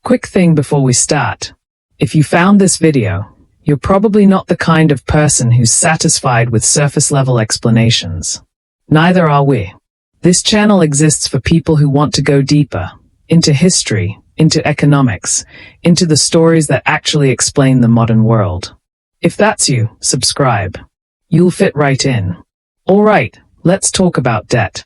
Quick thing before we start. If you found this video, you're probably not the kind of person who's satisfied with surface-level explanations. Neither are we. This channel exists for people who want to go deeper, into history, into economics, into the stories that actually explain the modern world. If that's you, subscribe. You'll fit right in. Alright, let's talk about debt.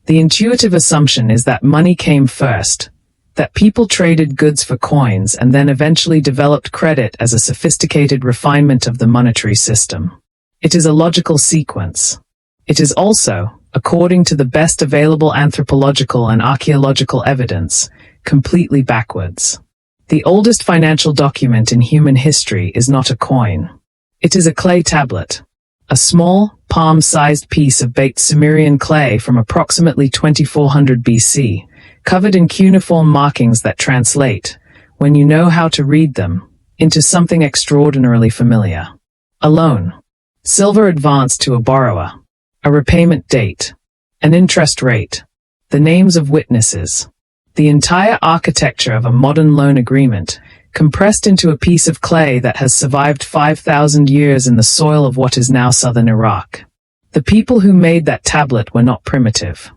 The intuitive assumption is that money came first, that people traded goods for coins and then eventually developed credit as a sophisticated refinement of the monetary system. It is a logical sequence. It is also, according to the best available anthropological and archaeological evidence, completely backwards. The oldest financial document in human history is not a coin. It is a clay tablet, a small, palm-sized piece of baked Sumerian clay from approximately 2400 BC, covered in cuneiform markings that translate, when you know how to read them, into something extraordinarily familiar. A loan. Silver advanced to a borrower. A repayment date. An interest rate. The names of witnesses. The entire architecture of a modern loan agreement, compressed into a piece of clay that has survived 5,000 years in the soil of what is now southern Iraq. The people who made that tablet were not primitive.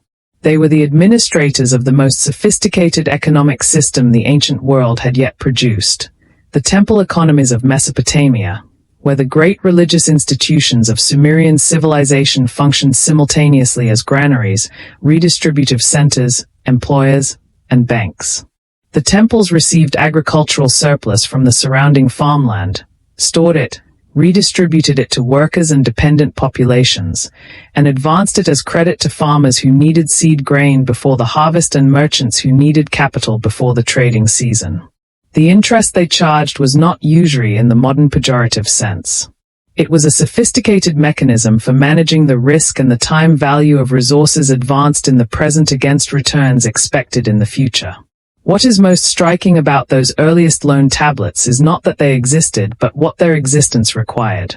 They were the administrators of the most sophisticated economic system the ancient world had yet produced, the temple economies of Mesopotamia, where the great religious institutions of Sumerian civilization functioned simultaneously as granaries, redistributive centers, employers, and banks. The temples received agricultural surplus from the surrounding farmland, stored it, redistributed it to workers and dependent populations, and advanced it as credit to farmers who needed seed grain before the harvest and merchants who needed capital before the trading season. The interest they charged was not usury in the modern pejorative sense. It was a sophisticated mechanism for managing the risk and the time value of resources advanced in the present against returns expected in the future. What is most striking about those earliest loan tablets is not that they existed but what their existence required.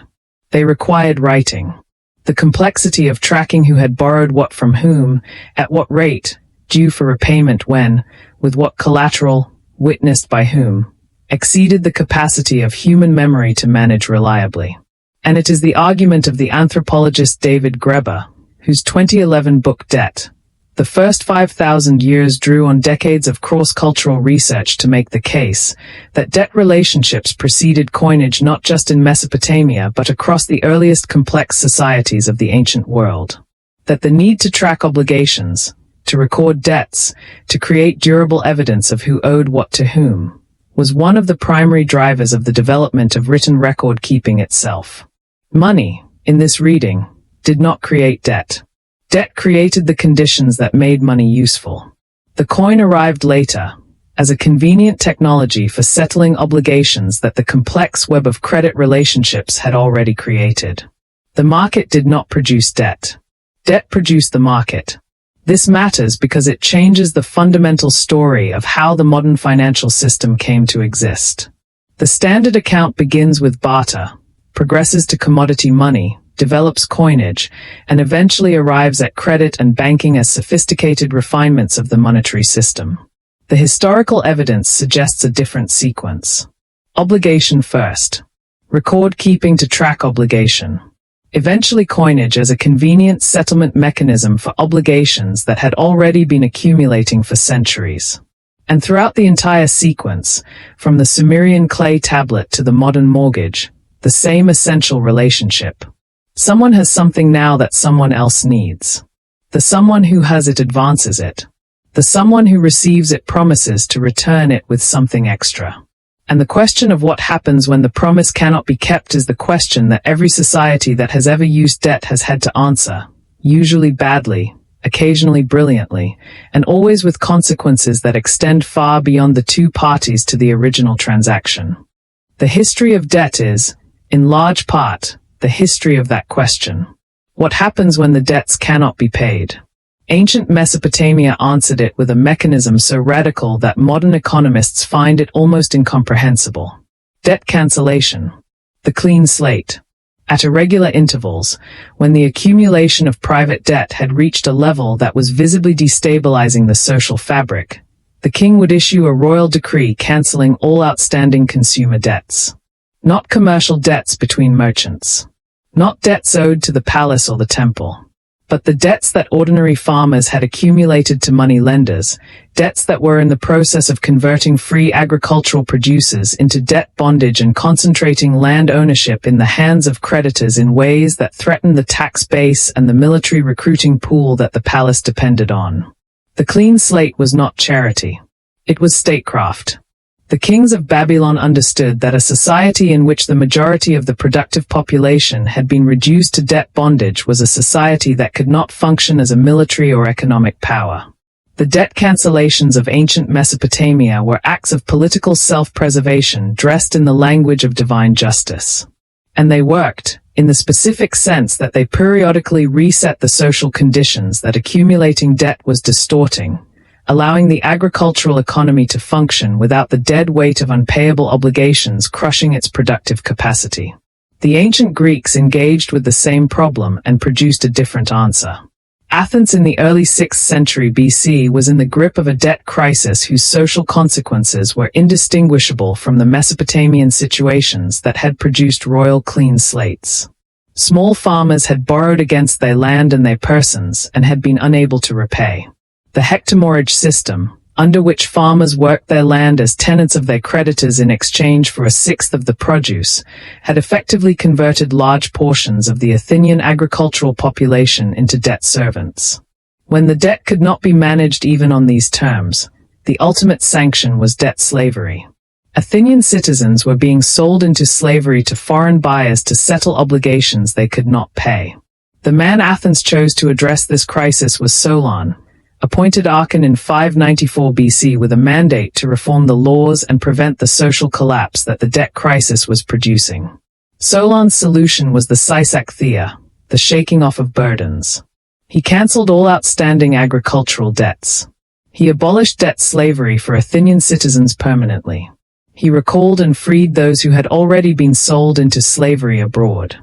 They required writing. The complexity of tracking who had borrowed what from whom, at what rate, due for repayment when, with what collateral, witnessed by whom, exceeded the capacity of human memory to manage reliably. And it is the argument of the anthropologist David Graeber, whose 2011 book Debt, The First 5,000 Years drew on decades of cross-cultural research to make the case that debt relationships preceded coinage not just in Mesopotamia but across the earliest complex societies of the ancient world. That the need to track obligations, to record debts, to create durable evidence of who owed what to whom, was one of the primary drivers of the development of written record-keeping itself. Money, in this reading, did not create debt. Debt created the conditions that made money useful. The coin arrived later, as a convenient technology for settling obligations that the complex web of credit relationships had already created. The market did not produce debt. Debt produced the market. This matters because it changes the fundamental story of how the modern financial system came to exist. The standard account begins with barter, progresses to commodity money, develops coinage, and eventually arrives at credit and banking as sophisticated refinements of the monetary system. The historical evidence suggests a different sequence. Obligation first. Record keeping to track obligation. Eventually coinage as a convenient settlement mechanism for obligations that had already been accumulating for centuries. And throughout the entire sequence, from the Sumerian clay tablet to the modern mortgage, the same essential relationship. Someone has something now that someone else needs. The someone who has it advances it. The someone who receives it promises to return it with something extra. And the question of what happens when the promise cannot be kept is the question that every society that has ever used debt has had to answer, usually badly, occasionally brilliantly, and always with consequences that extend far beyond the two parties to the original transaction. The history of debt is, in large part, the history of that question. What happens when the debts cannot be paid? Ancient Mesopotamia answered it with a mechanism so radical that modern economists find it almost incomprehensible. Debt cancellation. The clean slate. At irregular intervals, when the accumulation of private debt had reached a level that was visibly destabilizing the social fabric, The king would issue a royal decree cancelling all outstanding consumer debts. Not commercial debts between merchants. Not debts owed to the palace or the temple. But the debts that ordinary farmers had accumulated to money lenders, debts that were in the process of converting free agricultural producers into debt bondage and concentrating land ownership in the hands of creditors in ways that threatened the tax base and the military recruiting pool that the palace depended on. The clean slate was not charity. It was statecraft. The kings of Babylon understood that a society in which the majority of the productive population had been reduced to debt bondage was a society that could not function as a military or economic power. The debt cancellations of ancient Mesopotamia were acts of political self-preservation dressed in the language of divine justice. And they worked, in the specific sense that they periodically reset the social conditions that accumulating debt was distorting, allowing the agricultural economy to function without the dead weight of unpayable obligations crushing its productive capacity. The ancient Greeks engaged with the same problem and produced a different answer. Athens in the early 6th century BC was in the grip of a debt crisis whose social consequences were indistinguishable from the Mesopotamian situations that had produced royal clean slates. Small farmers had borrowed against their land and their persons and had been unable to repay. The hectomortgage system, under which farmers worked their land as tenants of their creditors in exchange for a sixth of the produce, had effectively converted large portions of the Athenian agricultural population into debt servants. When the debt could not be managed even on these terms, the ultimate sanction was debt slavery. Athenian citizens were being sold into slavery to foreign buyers to settle obligations they could not pay. The man Athens chose to address this crisis was Solon, appointed archon in 594 BC with a mandate to reform the laws and prevent the social collapse that the debt crisis was producing. Solon's solution was the Sysaktheia, the shaking off of burdens. He cancelled all outstanding agricultural debts. He abolished debt slavery for Athenian citizens permanently. He recalled and freed those who had already been sold into slavery abroad.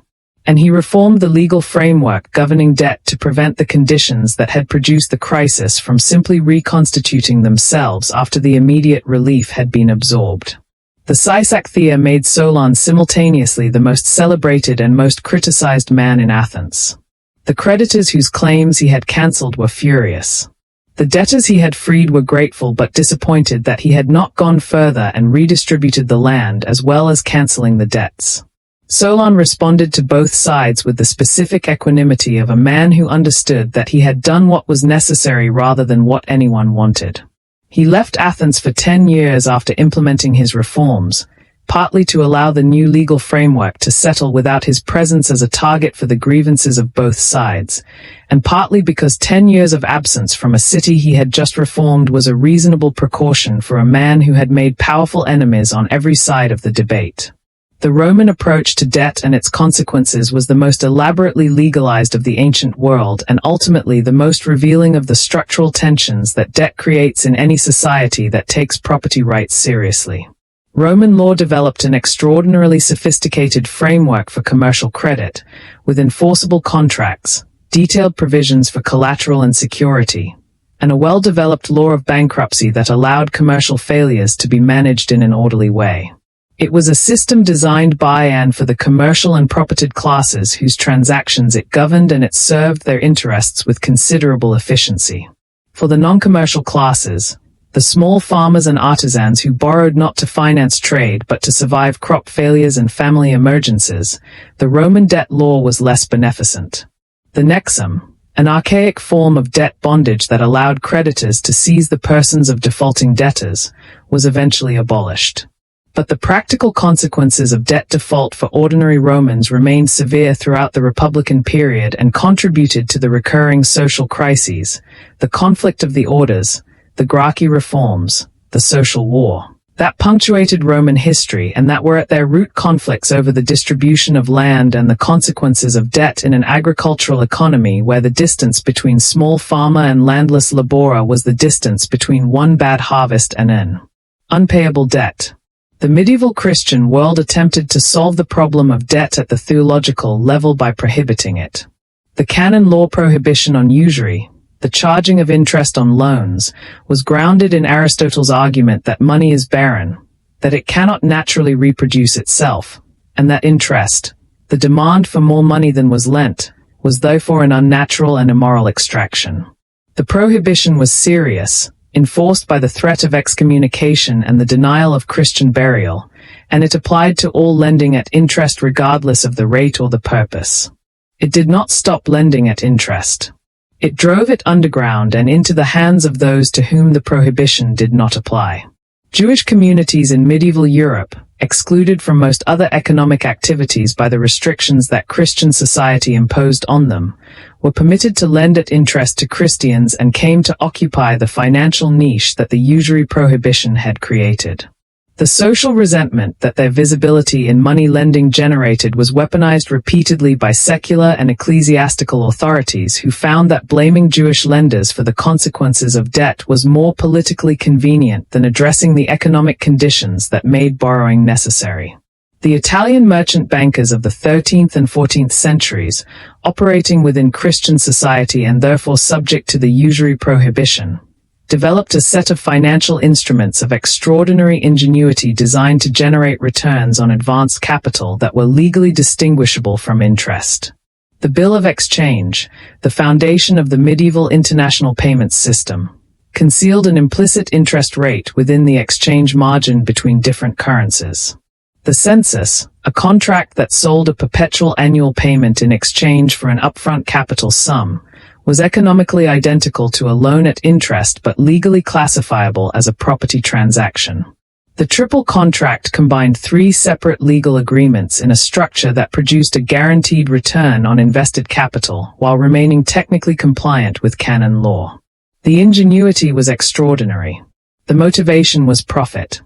And he reformed the legal framework governing debt to prevent the conditions that had produced the crisis from simply reconstituting themselves after the immediate relief had been absorbed. The Sysaktheia made Solon simultaneously the most celebrated and most criticized man in Athens. The creditors whose claims he had cancelled were furious. The debtors he had freed were grateful but disappointed that he had not gone further and redistributed the land as well as cancelling the debts. Solon responded to both sides with the specific equanimity of a man who understood that he had done what was necessary rather than what anyone wanted. He left Athens for 10 years after implementing his reforms, partly to allow the new legal framework to settle without his presence as a target for the grievances of both sides, and partly because 10 years of absence from a city he had just reformed was a reasonable precaution for a man who had made powerful enemies on every side of the debate. The Roman approach to debt and its consequences was the most elaborately legalized of the ancient world and ultimately the most revealing of the structural tensions that debt creates in any society that takes property rights seriously. Roman law developed an extraordinarily sophisticated framework for commercial credit, with enforceable contracts, detailed provisions for collateral and security, and a well-developed law of bankruptcy that allowed commercial failures to be managed in an orderly way. It was a system designed by and for the commercial and propertied classes whose transactions it governed, and it served their interests with considerable efficiency. For the non-commercial classes, the small farmers and artisans who borrowed not to finance trade but to survive crop failures and family emergencies, the Roman debt law was less beneficent. The nexum, an archaic form of debt bondage that allowed creditors to seize the persons of defaulting debtors, was eventually abolished. But the practical consequences of debt default for ordinary Romans remained severe throughout the Republican period and contributed to the recurring social crises, the conflict of the orders, the Gracchi reforms, the social war, that punctuated Roman history and that were at their root conflicts over the distribution of land and the consequences of debt in an agricultural economy where the distance between small farmer and landless laborer was the distance between one bad harvest and an unpayable debt. The medieval Christian world attempted to solve the problem of debt at the theological level by prohibiting it. The canon law prohibition on usury, the charging of interest on loans, was grounded in Aristotle's argument that money is barren, that it cannot naturally reproduce itself, and that interest, the demand for more money than was lent, was therefore an unnatural and immoral extraction. The prohibition was serious, enforced by the threat of excommunication and the denial of Christian burial, and it applied to all lending at interest regardless of the rate or the purpose. It did not stop lending at interest. It drove it underground and into the hands of those to whom the prohibition did not apply. Jewish communities in medieval Europe, excluded from most other economic activities by the restrictions that Christian society imposed on them, were permitted to lend at interest to Christians and came to occupy the financial niche that the usury prohibition had created. The social resentment that their visibility in money lending generated was weaponized repeatedly by secular and ecclesiastical authorities who found that blaming Jewish lenders for the consequences of debt was more politically convenient than addressing the economic conditions that made borrowing necessary. The Italian merchant bankers of the 13th and 14th centuries, operating within Christian society and therefore subject to the usury prohibition, developed a set of financial instruments of extraordinary ingenuity designed to generate returns on advanced capital that were legally distinguishable from interest. The Bill of Exchange, the foundation of the medieval international payments system, concealed an implicit interest rate within the exchange margin between different currencies. The census, a contract that sold a perpetual annual payment in exchange for an upfront capital sum, was economically identical to a loan at interest but legally classifiable as a property transaction. The triple contract combined three separate legal agreements in a structure that produced a guaranteed return on invested capital while remaining technically compliant with canon law. The ingenuity was extraordinary. The motivation was profit.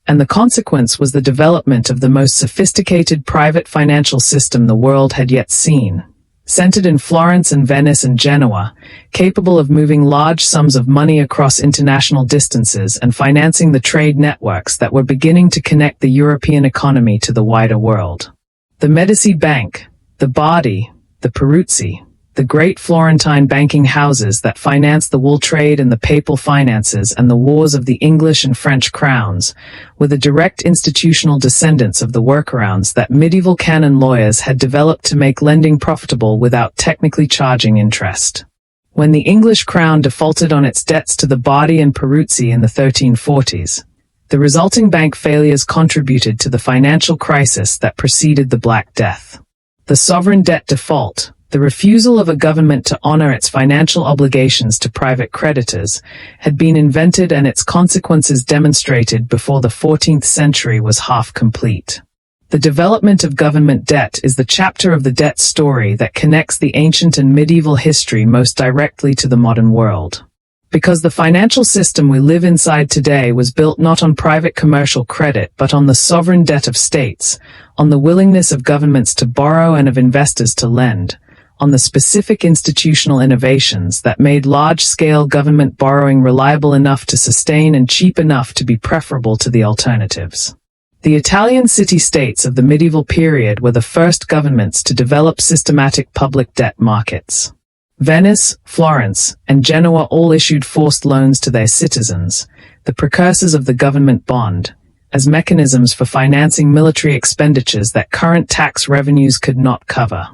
And the consequence was the development of the most sophisticated private financial system the world had yet seen, centered in Florence and Venice and Genoa, capable of moving large sums of money across international distances and financing the trade networks that were beginning to connect the European economy to the wider world. The Medici Bank, the Bardi, the Peruzzi, the great Florentine banking houses that financed the wool trade and the papal finances and the wars of the English and French crowns, were the direct institutional descendants of the workarounds that medieval canon lawyers had developed to make lending profitable without technically charging interest. When the English crown defaulted on its debts to the Bardi and Peruzzi in the 1340s, the resulting bank failures contributed to the financial crisis that preceded the Black Death. The sovereign debt default, the refusal of a government to honor its financial obligations to private creditors, had been invented and its consequences demonstrated before the 14th century was half complete. The development of government debt is the chapter of the debt story that connects the ancient and medieval history most directly to the modern world. Because the financial system we live inside today was built not on private commercial credit but on the sovereign debt of states, on the willingness of governments to borrow and of investors to lend, on the specific institutional innovations that made large-scale government borrowing reliable enough to sustain and cheap enough to be preferable to the alternatives. The Italian city-states of the medieval period were the first governments to develop systematic public debt markets. Venice, Florence, and Genoa all issued forced loans to their citizens, the precursors of the government bond, as mechanisms for financing military expenditures that current tax revenues could not cover.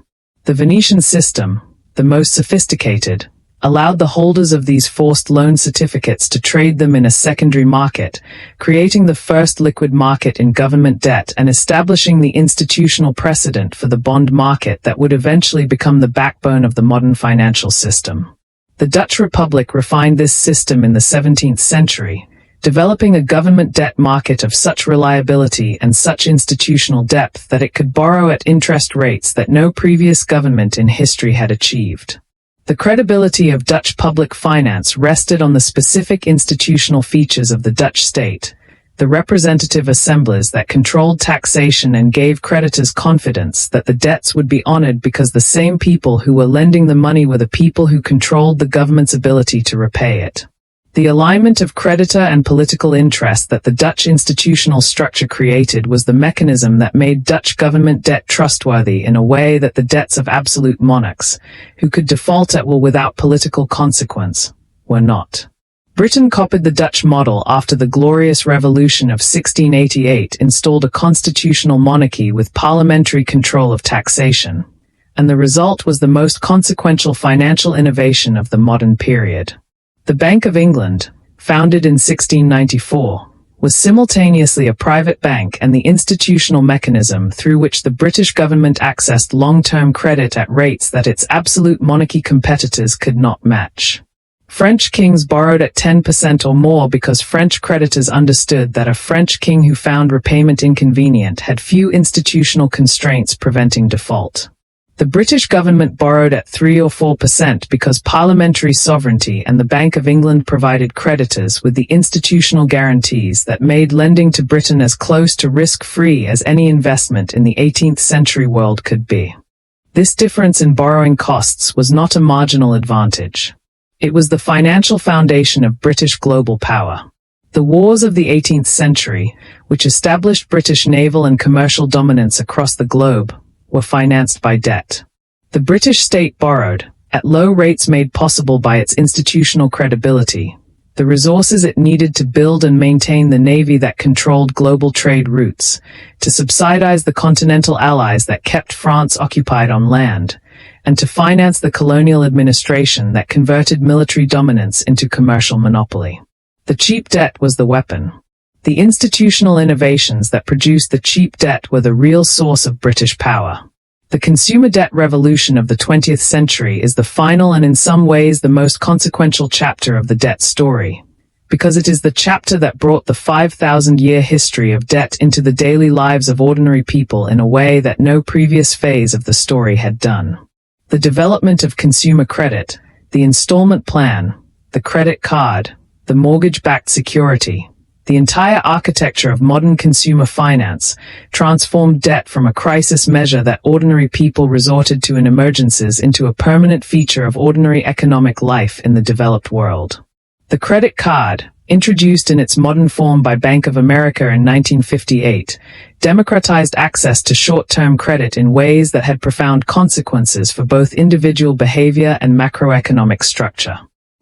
The Venetian system, the most sophisticated, allowed the holders of these forced loan certificates to trade them in a secondary market, creating the first liquid market in government debt and establishing the institutional precedent for the bond market that would eventually become the backbone of the modern financial system. The Dutch Republic refined this system in the 17th century, developing a government debt market of such reliability and such institutional depth that it could borrow at interest rates that no previous government in history had achieved. The credibility of Dutch public finance rested on the specific institutional features of the Dutch state, the representative assemblies that controlled taxation and gave creditors confidence that the debts would be honored because the same people who were lending the money were the people who controlled the government's ability to repay it. The alignment of creditor and political interest that the Dutch institutional structure created was the mechanism that made Dutch government debt trustworthy in a way that the debts of absolute monarchs, who could default at will without political consequence, were not. Britain copied the Dutch model after the Glorious Revolution of 1688 installed a constitutional monarchy with parliamentary control of taxation, and the result was the most consequential financial innovation of the modern period. The Bank of England, founded in 1694, was simultaneously a private bank and the institutional mechanism through which the British government accessed long-term credit at rates that its absolute monarchy competitors could not match. French kings borrowed at 10% or more because French creditors understood that a French king who found repayment inconvenient had few institutional constraints preventing default. The British government borrowed at 3 or 4% because parliamentary sovereignty and the Bank of England provided creditors with the institutional guarantees that made lending to Britain as close to risk-free as any investment in the 18th century world could be. This difference in borrowing costs was not a marginal advantage. It was the financial foundation of British global power. The wars of the 18th century, which established British naval and commercial dominance across the globe, were financed by debt. The British state borrowed, at low rates made possible by its institutional credibility, the resources it needed to build and maintain the navy that controlled global trade routes, to subsidize the continental allies that kept France occupied on land, and to finance the colonial administration that converted military dominance into commercial monopoly. The cheap debt was the weapon. The institutional innovations that produced the cheap debt were the real source of British power. The consumer debt revolution of the 20th century is the final and in some ways the most consequential chapter of the debt story, because it is the chapter that brought the 5,000-year history of debt into the daily lives of ordinary people in a way that no previous phase of the story had done. The development of consumer credit, the installment plan, the credit card, the mortgage-backed security, the entire architecture of modern consumer finance transformed debt from a crisis measure that ordinary people resorted to in emergencies into a permanent feature of ordinary economic life in the developed world. The credit card, introduced in its modern form by Bank of America in 1958, democratized access to short-term credit in ways that had profound consequences for both individual behavior and macroeconomic structure.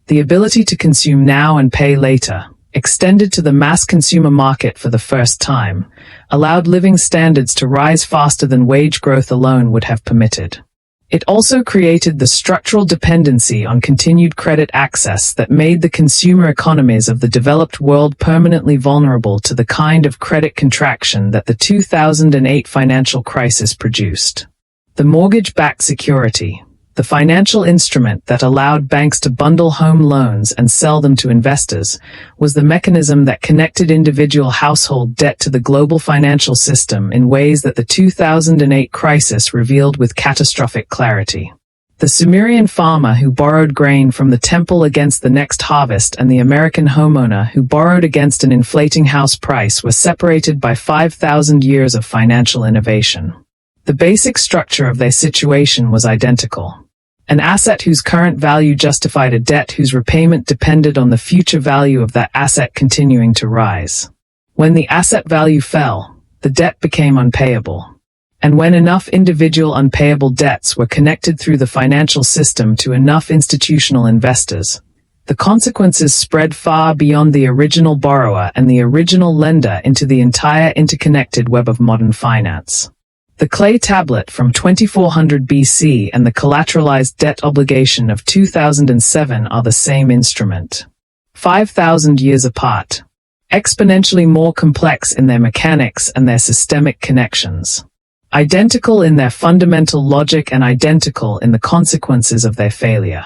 The ability to consume now and pay later, extended to the mass consumer market for the first time, allowed living standards to rise faster than wage growth alone would have permitted. It also created the structural dependency on continued credit access that made the consumer economies of the developed world permanently vulnerable to the kind of credit contraction that the 2008 financial crisis produced. The mortgage-backed security, the financial instrument that allowed banks to bundle home loans and sell them to investors, was the mechanism that connected individual household debt to the global financial system in ways that the 2008 crisis revealed with catastrophic clarity. The Sumerian farmer who borrowed grain from the temple against the next harvest and the American homeowner who borrowed against an inflating house price were separated by 5,000 years of financial innovation. The basic structure of their situation was identical. An asset whose current value justified a debt whose repayment depended on the future value of that asset continuing to rise. When the asset value fell, the debt became unpayable. And when enough individual unpayable debts were connected through the financial system to enough institutional investors, the consequences spread far beyond the original borrower and the original lender into the entire interconnected web of modern finance. The clay tablet from 2400 BC and the collateralized debt obligation of 2007 are the same instrument. 5,000 years apart. Exponentially more complex in their mechanics and their systemic connections. Identical in their fundamental logic and identical in the consequences of their failure.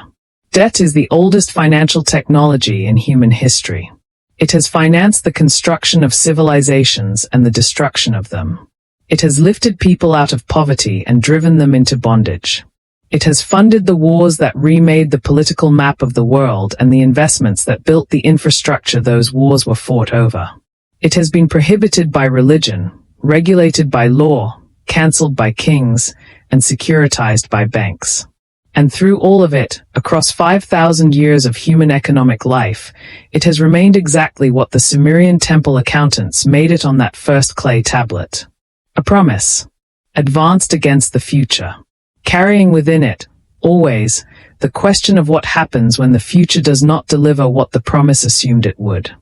Debt is the oldest financial technology in human history. It has financed the construction of civilizations and the destruction of them. It has lifted people out of poverty and driven them into bondage. It has funded the wars that remade the political map of the world and the investments that built the infrastructure those wars were fought over. It has been prohibited by religion, regulated by law, cancelled by kings, and securitized by banks. And through all of it, across 5,000 years of human economic life, it has remained exactly what the Sumerian temple accountants made it on that first clay tablet. A promise, advanced against the future, carrying within it, always, the question of what happens when the future does not deliver what the promise assumed it would.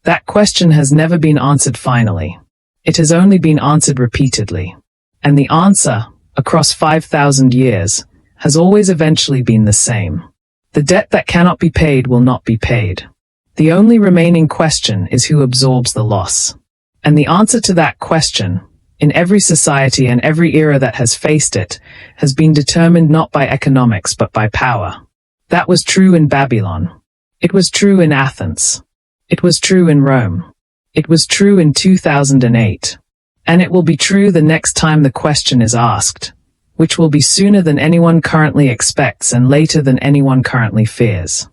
That question has never been answered finally. It has only been answered repeatedly. And the answer, across 5,000 years, has always eventually been the same. The debt that cannot be paid will not be paid. The only remaining question is who absorbs the loss. And the answer to that question, in every society and every era that has faced it, has been determined not by economics but by power. That was true in Babylon. It was true in Athens. It was true in Rome. It was true in 2008. And it will be true the next time the question is asked, which will be sooner than anyone currently expects and later than anyone currently fears.